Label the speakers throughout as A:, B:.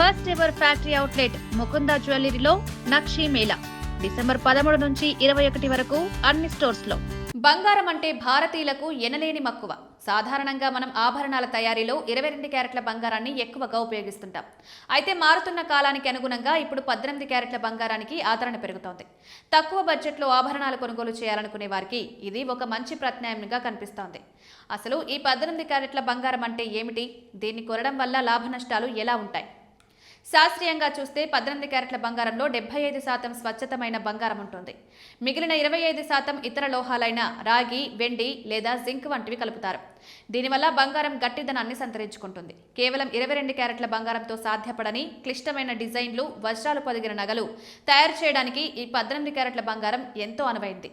A: First ever factory outlet Mukunda జ్యువెలరీలో Nakshi Mela December 13 నుంచి 21 వరకు అన్ని స్టోర్స్ లో.
B: బంగారం అంటే భారతీయులకు ఎనలేని మక్కువ. సాధారణంగా మనం ఆభరణాల తయారీలో 22 క్యారెట్ల బంగారాన్ని ఎక్కువగా ఉపయోగిస్తుంటాం. అయితే మారుతున్న కాలానికి అనుగుణంగా ఇప్పుడు 18 క్యారెట్ల బంగారానికి ఆదరణ పెరుగుతోంది. తక్కువ బడ్జెట్లో ఆభరణాలు కొనుగోలు చేయాలనుకునే వారికి ఇది ఒక మంచి ప్రత్యామ్నాయంగా కనిపిస్తోంది. అసలు ఈ 18 క్యారెట్ల బంగారం అంటే ఏమిటి? దీన్ని కొనడం వల్ల లాభ నష్టాలు ఎలా ఉంటాయి? శాస్త్రీయంగా చూస్తే 18 క్యారెట్ల బంగారంలో 75% స్వచ్ఛతమైన బంగారం ఉంటుంది. మిగిలిన 25% ఇతర లోహాలైన రాగి, వెండి లేదా జింక్ వంటివి కలుపుతారు. దీనివల్ల బంగారం గట్టిదనాన్ని సంతరించుకుంటుంది. కేవలం 22 క్యారెట్ల బంగారంతో సాధ్యపడని క్లిష్టమైన డిజైన్లు, వజ్రాలు పొదిగిన నగలు తయారు చేయడానికి ఈ 18 క్యారెట్ల బంగారం ఎంతో అనువైంది.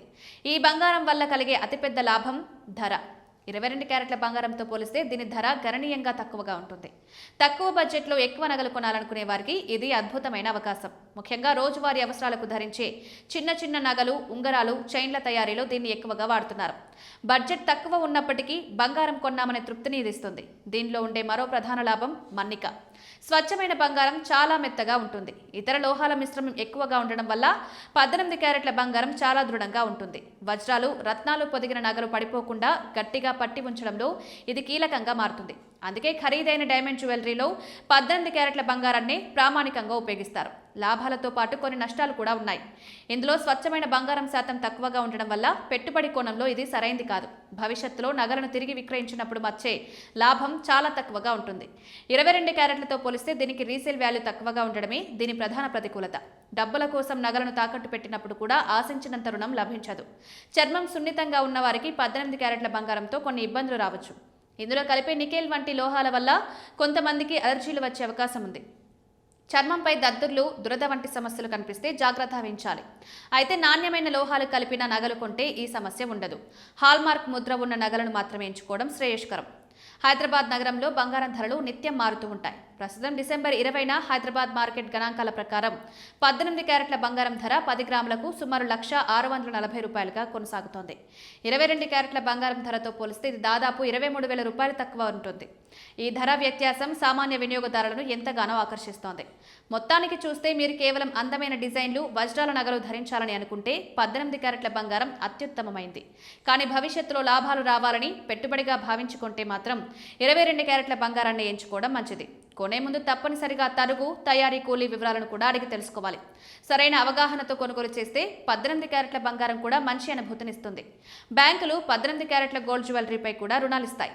B: ఈ బంగారం వల్ల కలిగే అతిపెద్ద లాభం ధర. 22 క్యారెట్ల బంగారంతో పోలిస్తే దీని ధర గణనీయంగా తక్కువగా ఉంటుంది. తక్కువ బడ్జెట్లో ఎక్కువ నగలు కొనాలనుకునే వారికి ఇది అద్భుతమైన అవకాశం. ముఖ్యంగా రోజువారీ అవసరాలకు ధరించే చిన్న చిన్న నగలు, ఉంగరాలు, చైన్ల తయారీలో దీన్ని ఎక్కువగా వాడుతున్నారు. బడ్జెట్ తక్కువ ఉన్నప్పటికీ బంగారం కొన్నామనే తృప్తిని ఇది ఇస్తుంది. దీనిలో ఉండే మరో ప్రధాన లాభం మన్నిక. స్వచ్ఛమైన బంగారం చాలా మెత్తగా ఉంటుంది. ఇతర లోహాల మిశ్రమం ఎక్కువగా ఉండడం వల్ల 18 క్యారెట్ల బంగారం చాలా దృఢంగా ఉంటుంది. వజ్రాలు, రత్నాలు పొదిగిన నగలు పడిపోకుండా గట్టిగా పట్టి ఉంచడంలో ఇది కీలకంగా మారుతుంది. అందుకే ఖరీదైన డైమండ్ జ్యువెలరీలో 18 క్యారెట్ల బంగారాన్ని ప్రామాణికంగా ఉపయోగిస్తారు. లాభాలతో పాటు కొన్ని నష్టాలు కూడా ఉన్నాయి. ఇందులో స్వచ్ఛమైన బంగారం శాతం తక్కువగా ఉండడం వల్ల పెట్టుబడి కోణంలో ఇది సరైంది కాదు. భవిష్యత్తులో నగలను తిరిగి విక్రయించినప్పుడు వచ్చే లాభం చాలా తక్కువగా ఉంటుంది. 22 క్యారెట్లతో పోలిస్తే దీనికి రీసేల్ వాల్యూ తక్కువగా ఉండడమే దీని ప్రధాన ప్రతికూలత. డబ్బుల కోసం నగలను తాకట్టు పెట్టినప్పుడు కూడా ఆశించినంత రుణం లభించదు. చర్మం సున్నితంగా ఉన్న వారికి 18 క్యారెట్ల బంగారంతో కొన్ని ఇబ్బందులు రావచ్చు. ఇందులో కలిపే నికెల్ వంటి లోహాల వల్ల కొంతమందికి అలర్జీలు వచ్చే అవకాశం ఉంది. చర్మంపై దద్దుర్లు, దురద వంటి సమస్యలు కనిపిస్తే జాగ్రత్త వహించాలి. అయితే నాణ్యమైన లోహాలు కలిపిన నగలు కొంటే ఈ సమస్య ఉండదు. హాల్మార్క్ ముద్ర ఉన్న నగలను మాత్రమే ఎంచుకోవడం శ్రేయస్కరం. హైదరాబాద్ నగరంలో బంగారం ధరలు నిత్యం మారుతూ ఉంటాయి. ప్రస్తుతం డిసెంబర్ 20న హైదరాబాద్ మార్కెట్ గణాంకాల ప్రకారం 18 క్యారెట్ల బంగారం ధర 10 గ్రాములకు సుమారు 1,640 రూపాయలుగా కొనసాగుతోంది. 22 క్యారెట్ల బంగారం ధరతో పోలిస్తే ఇది దాదాపు 23,000 రూపాయలు తక్కువ ఉంటుంది. ఈ ధర వ్యత్యాసం సామాన్య వినియోగదారులను ఎంతగానో ఆకర్షిస్తోంది. మొత్తానికి చూస్తే మీరు కేవలం అందమైన డిజైన్లు, వజ్రాల నగలు ధరించాలని అనుకుంటే 18 క్యారెట్ల బంగారం అత్యుత్తమమైంది. కానీ భవిష్యత్తులో లాభాలు రావాలని పెట్టుబడిగా భావించుకుంటే మాత్రం 22 క్యారెట్ల బంగారాన్ని ఎంచుకోవడం మంచిది. కొనే ముందు తప్పనిసరిగా తరుగు, తయారీ కూలీ వివరాలను కూడా అడిగి తెలుసుకోవాలి. సరైన అవగాహనతో కొనుగోలు చేస్తే 18 క్యారెట్ల బంగారం కూడా మంచి అనుభూతినిస్తుంది. బ్యాంకులు 18 క్యారెట్ల గోల్డ్ జ్యువెలరీపై కూడా రుణాలిస్తాయి.